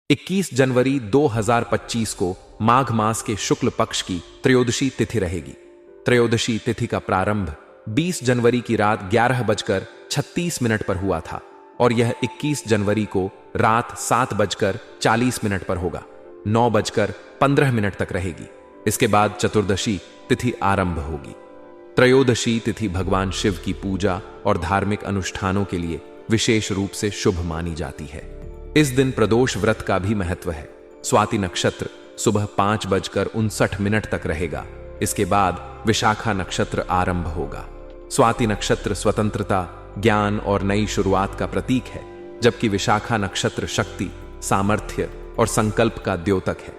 21 जनवरी 2025 को माघ मास के शुक्ल पक्ष की त्रयोदशी तिथि रहेगी। त्रयोदशी तिथि का प्रारंभ 20 जनवरी की रात 11:36 पर हुआ था और यह 21 जनवरी को रात 7:40 पर होगा। 9:15 तक रहेगी। इसके बाद चतुर्दशी तिथि आरंभ होगी। त्रयोदशी तिथि भगवान शिव की पूजा और धार्मिक अनुष्ठानों के लिए विशेष रूप से शुभ मानी जाती है। इस दिन प्रदोष व्रत का भी महत्व है। स्वाति नक्षत्र सुबह 5:59 तक रहेगा। इसके बाद विशाखा नक्षत्र आरंभ होगा। स्वाति नक्षत्र स्वतंत्रता, ज्ञान और नई शुरुआत का प्रतीक है, जबकि विशाखा नक्षत्र शक्ति, सामर्थ्य और संकल्प का द्योतक है।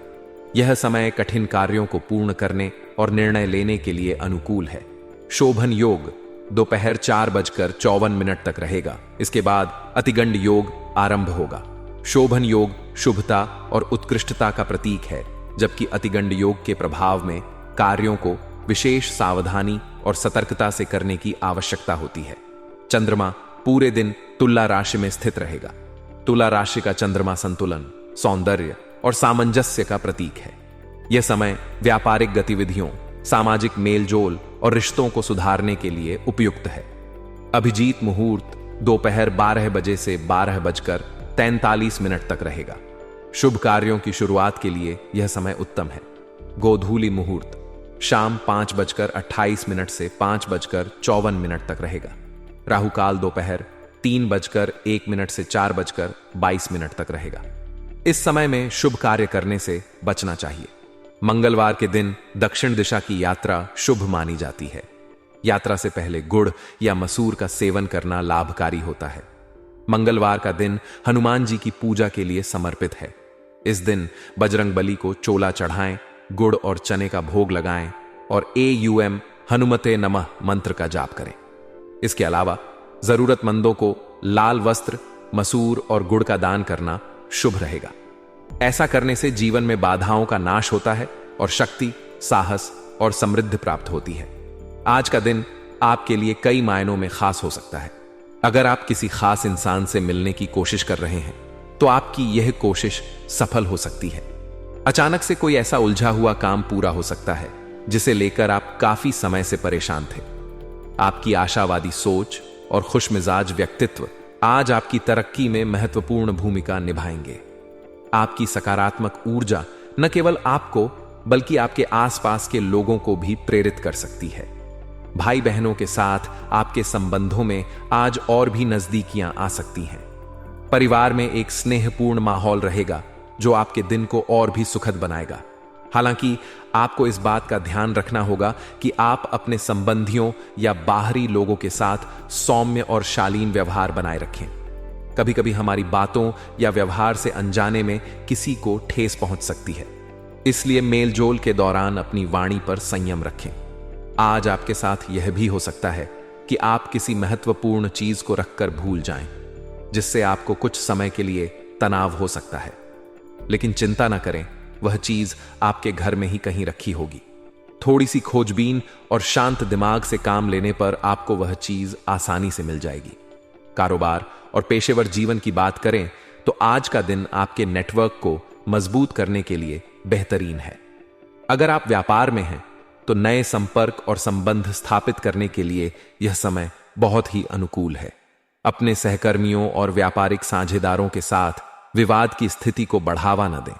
यह समय कठिन कार्यों को पूर्ण करने और निर्णय लेने के लिए अनुकूल है। शोभन योग दोपहर 4:54 तक रहेगा। इसके बाद अतिगंड योग आरंभ होगा। शोभन योग शुभता और उत्कृष्टता का प्रतीक है, जबकि अतिगंड योग के प्रभाव में कार्यों को विशेष सावधानी और सतर्कता से करने की आवश्यकता होती है। चंद्रमा पूरे दिन तुला राशि में स्थित रहेगा। तुला राशि का चंद्रमा संतुलन, सौंदर्य और सामंजस्य का प्रतीक है। यह समय व्यापारिक गतिविधियों, सामाजिक मेलजोल और रिश्तों को सुधारने के लिए उपयुक्त है। अभिजीत मुहूर्त दोपहर 12 बजे से 12:43 तक रहेगा। शुभ कार्यों की शुरुआत के लिए यह समय उत्तम है। गोधूली मुहूर्त शाम 5:28 से 5:54 तक रहेगा। राहुकाल दोपहर 3:01 से 4:22 तक रहेगा। इस समय में शुभ कार्य करने से बचना चाहिए। मंगलवार के दिन दक्षिण दिशा की यात्रा शुभ मानी जाती है। यात्रा से पहले गुड़ या मसूर का सेवन करना लाभकारी होता है। मंगलवार का दिन हनुमान जी की पूजा के लिए समर्पित है। इस दिन बजरंगबली को चोला चढ़ाएं, गुड़ और चने का भोग लगाएं और AUM हनुमते नमः मंत्र का जाप करें। इसके अलावा जरूरतमंदों को लाल वस्त्र, मसूर और गुड़ का दान करना शुभ रहेगा। ऐसा करने से जीवन में बाधाओं का नाश होता है और शक्ति, साहस और समृद्धि प्राप्त होती है। आज का दिन आपके लिए कई मायनों में खास हो सकता है। अगर आप किसी खास इंसान से मिलने की कोशिश कर रहे हैं, तो आपकी यह कोशिश सफल हो सकती है। अचानक से कोई ऐसा उलझा हुआ काम पूरा हो सकता है जिसे लेकर आप काफी समय से परेशान थे। आपकी आशावादी सोच और खुशमिजाज व्यक्तित्व आज आपकी तरक्की में महत्वपूर्ण भूमिका निभाएंगे। आपकी सकारात्मक ऊर्जा न केवल आपको बल्कि आपके आसपास के लोगों को भी प्रेरित कर सकती है। भाई बहनों के साथ आपके संबंधों में आज और भी नजदीकियां आ सकती हैं। परिवार में एक स्नेहपूर्ण माहौल रहेगा जो आपके दिन को और भी सुखद बनाएगा। हालांकि आपको इस बात का ध्यान रखना होगा कि आप अपने संबंधियों या बाहरी लोगों के साथ सौम्य और शालीन व्यवहार बनाए रखें। कभी कभी हमारी बातों या व्यवहार से अनजाने में किसी को ठेस पहुंच सकती है, इसलिए मेलजोल के दौरान अपनी वाणी पर संयम रखें। आज आपके साथ यह भी हो सकता है कि आप किसी महत्वपूर्ण चीज को रखकर भूल जाएं, जिससे आपको कुछ समय के लिए तनाव हो सकता है। लेकिन चिंता न करें, वह चीज आपके घर में ही कहीं रखी होगी। थोड़ी सी खोजबीन और शांत दिमाग से काम लेने पर आपको वह चीज आसानी से मिल जाएगी। कारोबार और पेशेवर जीवन की बात करें तो आज का दिन आपके नेटवर्क को मजबूत करने के लिए बेहतरीन है। अगर आप व्यापार में हैं तो नए संपर्क और संबंध स्थापित करने के लिए यह समय बहुत ही अनुकूल है। अपने सहकर्मियों और व्यापारिक साझेदारों के साथ विवाद की स्थिति को बढ़ावा न दें।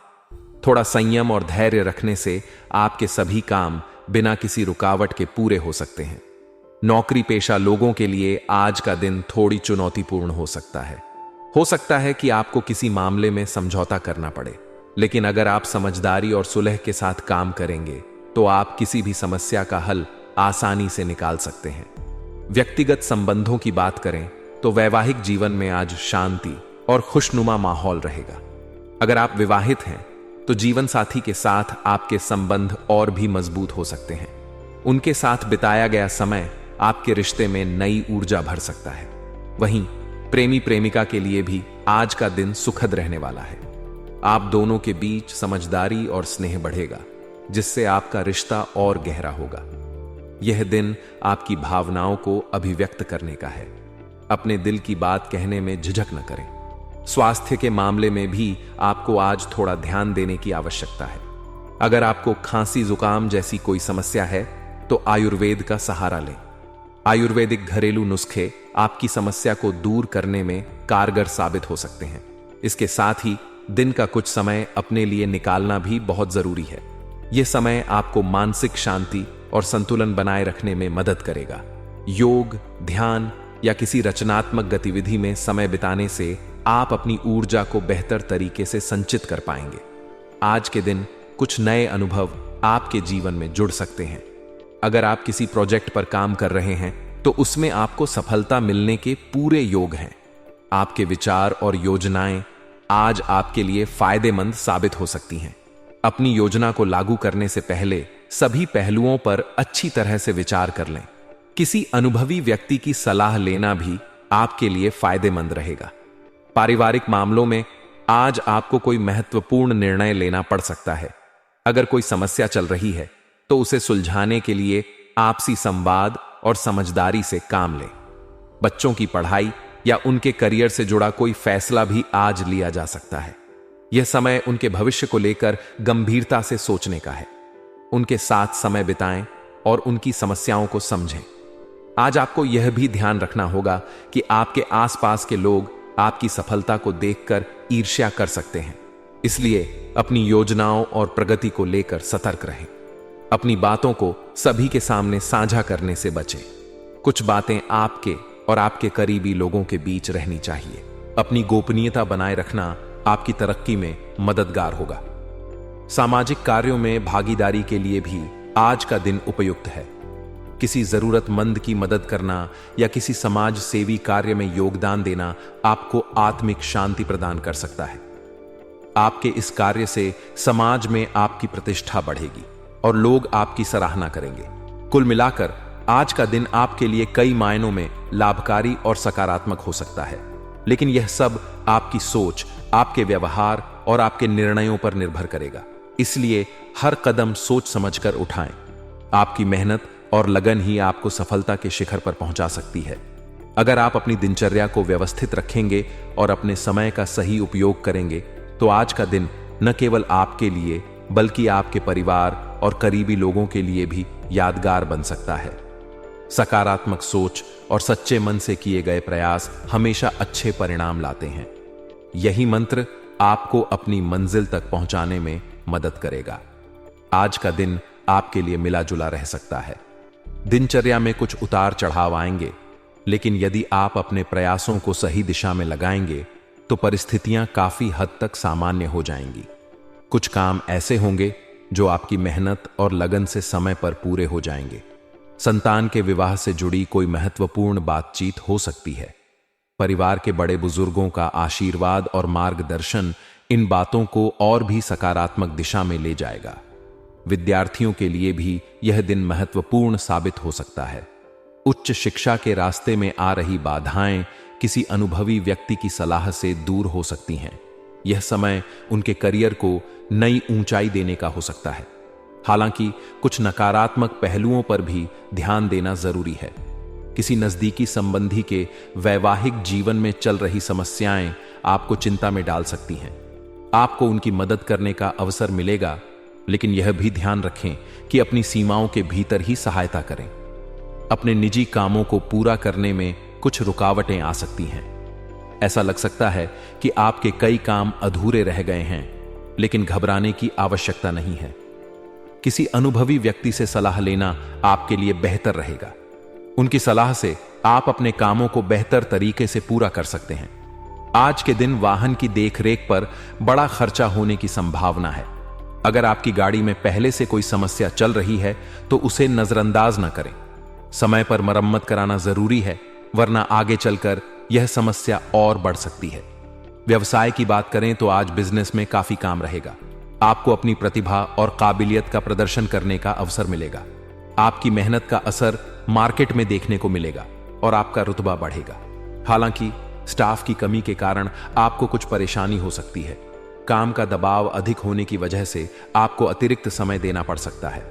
थोड़ा संयम और धैर्य रखने से आपके सभी काम बिना किसी रुकावट के पूरे हो सकते हैं। नौकरी पेशा लोगों के लिए आज का दिन थोड़ी चुनौतीपूर्ण हो सकता है। हो सकता है कि आपको किसी मामले में समझौता करना पड़े, लेकिन अगर आप समझदारी और सुलह के साथ काम करेंगे तो आप किसी भी समस्या का हल आसानी से निकाल सकते हैं। व्यक्तिगत संबंधों की बात करें तो वैवाहिक जीवन में आज शांति और खुशनुमा माहौल रहेगा। अगर आप विवाहित हैं तो जीवन साथी के साथ आपके संबंध और भी मजबूत हो सकते हैं। उनके साथ बिताया गया समय आपके रिश्ते में नई ऊर्जा भर सकता है। वहीं प्रेमी प्रेमिका के लिए भी आज का दिन सुखद रहने वाला है। आप दोनों के बीच समझदारी और स्नेह बढ़ेगा, जिससे आपका रिश्ता और गहरा होगा। यह दिन आपकी भावनाओं को अभिव्यक्त करने का है। अपने दिल की बात कहने में झिझक न करें। स्वास्थ्य के मामले में भी आपको आज थोड़ा ध्यान देने की आवश्यकता है। अगर आपको खांसी जुकाम जैसी कोई समस्या है तो आयुर्वेद का सहारा लें। आयुर्वेदिक घरेलू नुस्खे आपकी समस्या को दूर करने में कारगर साबित हो सकते हैं। इसके साथ ही दिन का कुछ समय अपने लिए निकालना भी बहुत जरूरी है। यह समय आपको मानसिक शांति और संतुलन बनाए रखने में मदद करेगा। योग, ध्यान या किसी रचनात्मक गतिविधि में समय बिताने से आप अपनी ऊर्जा को बेहतर तरीके से संचित कर पाएंगे। आज के दिन कुछ नए अनुभव आपके जीवन में जुड़ सकते हैं। अगर आप किसी प्रोजेक्ट पर काम कर रहे हैं तो उसमें आपको सफलता मिलने के पूरे योग हैं। आपके विचार और योजनाएं आज आपके लिए फायदेमंद साबित हो सकती हैं। अपनी योजना को लागू करने से पहले सभी पहलुओं पर अच्छी तरह से विचार कर लें। किसी अनुभवी व्यक्ति की सलाह लेना भी आपके लिए फायदेमंद रहेगा। पारिवारिक मामलों में आज आपको कोई महत्वपूर्ण निर्णय लेना पड़ सकता है। अगर कोई समस्या चल रही है तो उसे सुलझाने के लिए आपसी संवाद और समझदारी से काम लें। बच्चों की पढ़ाई या उनके करियर से जुड़ा कोई फैसला भी आज लिया जा सकता है। यह समय उनके भविष्य को लेकर गंभीरता से सोचने का है। उनके साथ समय बिताएं और उनकी समस्याओं को समझें। आज आपको यह भी ध्यान रखना होगा कि आपके आसपास के लोग आपकी सफलता को देखकर ईर्ष्या कर सकते हैं। इसलिए अपनी योजनाओं और प्रगति को लेकर सतर्क रहें। अपनी बातों को सभी के सामने साझा करने से बचें। कुछ बातें आपके और आपके करीबी लोगों के बीच रहनी चाहिए। अपनी गोपनीयता बनाए रखना आपकी तरक्की में मददगार होगा। सामाजिक कार्यों में भागीदारी के लिए भी आज का दिन उपयुक्त है। किसी जरूरतमंद की मदद करना या किसी समाज सेवी कार्य में योगदान देना आपको आत्मिक शांति प्रदान कर सकता है। आपके इस कार्य से समाज में आपकी प्रतिष्ठा बढ़ेगी और लोग आपकी सराहना करेंगे। कुल मिलाकर आज का दिन आपके लिए कई मायनों में लाभकारी और सकारात्मक हो सकता है, लेकिन यह सब आपकी सोच, आपके व्यवहार और आपके निर्णयों पर निर्भर करेगा। इसलिए हर कदम सोच समझकर उठाएं। आपकी मेहनत और लगन ही आपको सफलता के शिखर पर पहुंचा सकती है। अगर आप अपनी दिनचर्या को व्यवस्थित रखेंगे और अपने समय का सही उपयोग करेंगे तो आज का दिन न केवल आपके लिए बल्कि आपके परिवार और करीबी लोगों के लिए भी यादगार बन सकता है। सकारात्मक सोच और सच्चे मन से किए गए प्रयास हमेशा अच्छे परिणाम लाते हैं। यही मंत्र आपको अपनी मंजिल तक पहुंचाने में मदद करेगा। आज का दिन आपके लिए मिला जुला रह सकता है। दिनचर्या में कुछ उतार चढ़ाव आएंगे, लेकिन यदि आप अपने प्रयासों को सही दिशा में लगाएंगे तो परिस्थितियां काफी हद तक सामान्य हो जाएंगी। कुछ काम ऐसे होंगे जो आपकी मेहनत और लगन से समय पर पूरे हो जाएंगे। संतान के विवाह से जुड़ी कोई महत्वपूर्ण बातचीत हो सकती है। परिवार के बड़े बुजुर्गों का आशीर्वाद और मार्गदर्शन इन बातों को और भी सकारात्मक दिशा में ले जाएगा। विद्यार्थियों के लिए भी यह दिन महत्वपूर्ण साबित हो सकता है। उच्च शिक्षा के रास्ते में आ रही बाधाएं किसी अनुभवी व्यक्ति की सलाह से दूर हो सकती हैं। यह समय उनके करियर को नई ऊंचाई देने का हो सकता है। हालांकि कुछ नकारात्मक पहलुओं पर भी ध्यान देना जरूरी है। किसी नजदीकी संबंधी के वैवाहिक जीवन में चल रही समस्याएं आपको चिंता में डाल सकती हैं। आपको उनकी मदद करने का अवसर मिलेगा, लेकिन यह भी ध्यान रखें कि अपनी सीमाओं के भीतर ही सहायता करें। अपने निजी कामों को पूरा करने में कुछ रुकावटें आ सकती हैं। ऐसा लग सकता है कि आपके कई काम अधूरे रह गए हैं, लेकिन घबराने की आवश्यकता नहीं है। किसी अनुभवी व्यक्ति से सलाह लेना आपके लिए बेहतर रहेगा। उनकी सलाह से आप अपने कामों को बेहतर तरीके से पूरा कर सकते हैं। आज के दिन वाहन की देखरेख पर बड़ा खर्चा होने की संभावना है। अगर आपकी गाड़ी में पहले से कोई समस्या चल रही है तो उसे नजरअंदाज न करें। समय पर मरम्मत कराना जरूरी है, वरना आगे चलकर यह समस्या और बढ़ सकती है। व्यवसाय की बात करें तो आज बिजनेस में काफी काम रहेगा। आपको अपनी प्रतिभा और काबिलियत का प्रदर्शन करने का अवसर मिलेगा। आपकी मेहनत का असर मार्केट में देखने को मिलेगा और आपका रुतबा बढ़ेगा। हालांकि स्टाफ की कमी के कारण आपको कुछ परेशानी हो सकती है। काम का दबाव अधिक होने की वजह से आपको अतिरिक्त समय देना पड़ सकता है,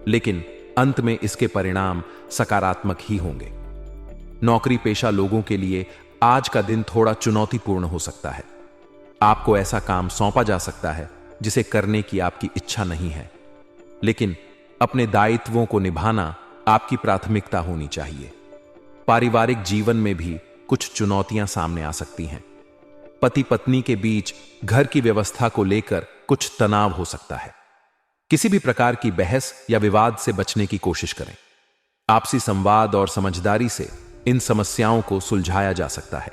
लेकिन अंत में इसके परिणाम सकारात्मक ही होंगे। नौकरी पेशा लोगों के लिए आज का दिन थोड़ा चुनौतीपूर्ण हो सकता है। आपको ऐसा काम सौंपा जा सकता है जिसे करने की आपकी इच्छा नहीं है, लेकिन अपने दायित्वों को निभाना आपकी प्राथमिकता होनी चाहिए। पारिवारिक जीवन में भी कुछ चुनौतियां सामने आ सकती हैं। पति पत्नी के बीच घर की व्यवस्था को लेकर कुछ तनाव हो सकता है। किसी भी प्रकार की बहस या विवाद से बचने की कोशिश करें। आपसी संवाद और समझदारी से इन समस्याओं को सुलझाया जा सकता है।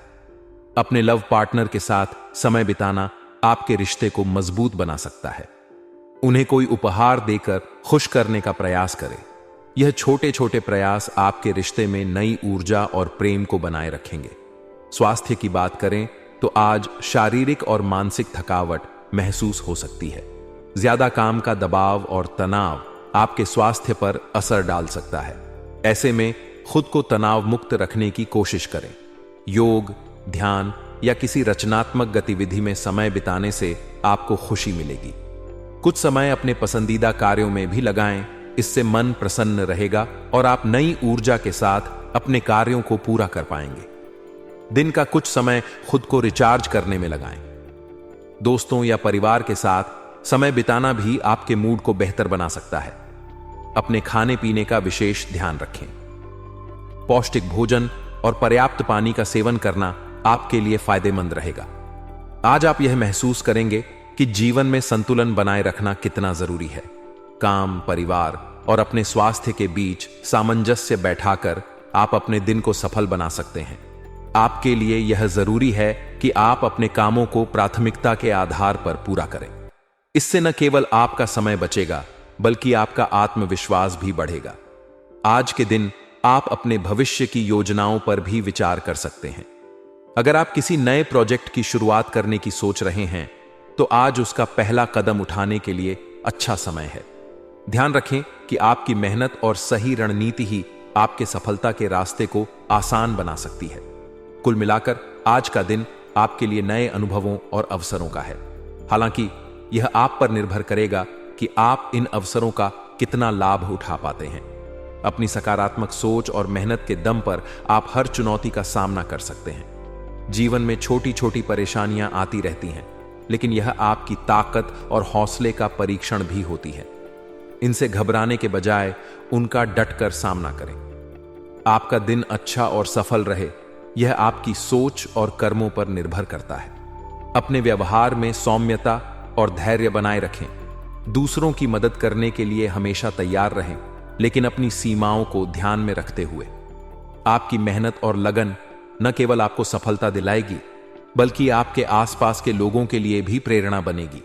अपने लव पार्टनर के साथ समय बिताना आपके रिश्ते को मजबूत बना सकता है। उन्हें कोई उपहार देकर खुश करने का प्रयास करें। यह छोटे छोटे प्रयास आपके रिश्ते में नई ऊर्जा और प्रेम को बनाए रखेंगे। स्वास्थ्य की बात करें तो आज शारीरिक और मानसिक थकावट महसूस हो सकती है। ज्यादा काम का दबाव और तनाव आपके स्वास्थ्य पर असर डाल सकता है। ऐसे में खुद को तनाव मुक्त रखने की कोशिश करें। योग, ध्यान या किसी रचनात्मक गतिविधि में समय बिताने से आपको खुशी मिलेगी। कुछ समय अपने पसंदीदा कार्यों में भी लगाएं। इससे मन प्रसन्न रहेगा और आप नई ऊर्जा के साथ अपने कार्यों को पूरा कर पाएंगे। दिन का कुछ समय खुद को रिचार्ज करने में लगाएं। दोस्तों या परिवार के साथ समय बिताना भी आपके मूड को बेहतर बना सकता है। अपने खाने पीने का विशेष ध्यान रखें। पौष्टिक भोजन और पर्याप्त पानी का सेवन करना आपके लिए फायदेमंद रहेगा। आज आप यह महसूस करेंगे कि जीवन में संतुलन बनाए रखना कितना जरूरी है। काम, परिवार और अपने स्वास्थ्य के बीच सामंजस्य बैठाकर आप अपने दिन को सफल बना सकते हैं। आपके लिए यह जरूरी है कि आप अपने कामों को प्राथमिकता के आधार पर पूरा करें। इससे न केवल आपका समय बचेगा, बल्कि आपका आत्मविश्वास भी बढ़ेगा। आज के दिन आप अपने भविष्य की योजनाओं पर भी विचार कर सकते हैं। अगर आप किसी नए प्रोजेक्ट की शुरुआत करने की सोच रहे हैं, तो आज उसका पहला कदम उठाने के लिए अच्छा समय है। ध्यान रखें कि आपकी मेहनत और सही रणनीति ही आपके सफलता के रास्ते को आसान बना सकती है। कुल मिलाकर आज का दिन आपके लिए नए अनुभवों और अवसरों का है। हालांकि यह आप पर निर्भर करेगा कि आप इन अवसरों का कितना लाभ उठा पाते हैं। अपनी सकारात्मक सोच और मेहनत के दम पर आप हर चुनौती का सामना कर सकते हैं। जीवन में छोटी छोटी परेशानियां आती रहती हैं, लेकिन यह आपकी ताकत और हौसले का परीक्षण भी होती है। इनसे घबराने के बजाय उनका डटकर सामना करें। आपका दिन अच्छा और सफल रहे, यह आपकी सोच और कर्मों पर निर्भर करता है। अपने व्यवहार में सौम्यता और धैर्य बनाए रखें। दूसरों की मदद करने के लिए हमेशा तैयार रहें, लेकिन अपनी सीमाओं को ध्यान में रखते हुए। आपकी मेहनत और लगन न केवल आपको सफलता दिलाएगी, बल्कि आपके आसपास के लोगों के लिए भी प्रेरणा बनेगी।